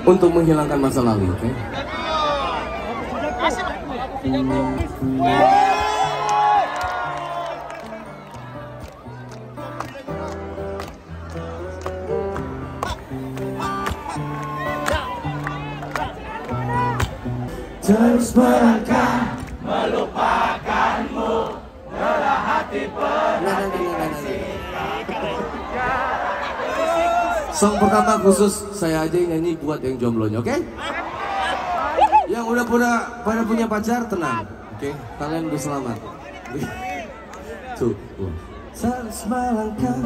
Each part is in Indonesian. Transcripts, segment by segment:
untuk menghilangkan masa lalu, oke? Terus melangkah melupakanmu, lelah hati Song pertama khusus saya aja yang nyanyi buat yang jomblonya, oke? Yang udah pada punya pacar tenang, oke? Kalian udah selamat. Tuh. Terus melangkah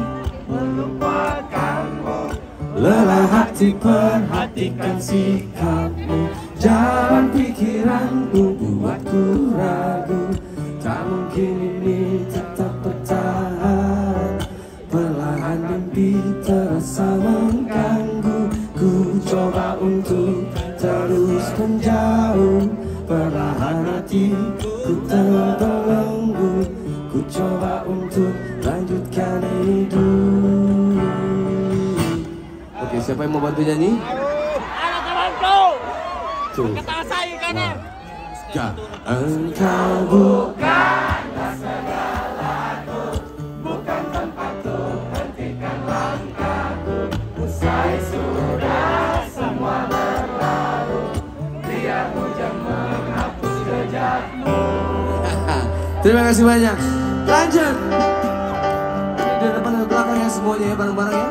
melupakanmu, lelah hati perhatikan sikapmu. Jalan pikiranmu buatku ragu, tak mungkin ini tetap bertahan. Perlahan mimpi terasa mengganggu, ku coba untuk terus menjauh. Perlahan hatiku terbelenggu, ku coba untuk lanjutkan hidup. Oke, siapa yang mau bantu nyanyi? Tuh. Engkau bukanlah segalaku, bukan tempatku, hentikan langkahku. Usai sudah semua berlalu, biar hujan menghapus jejakmu. Terima kasih banyak. Lanjut. Dari depan dan belakang ya semuanya ya, bareng-bareng ya.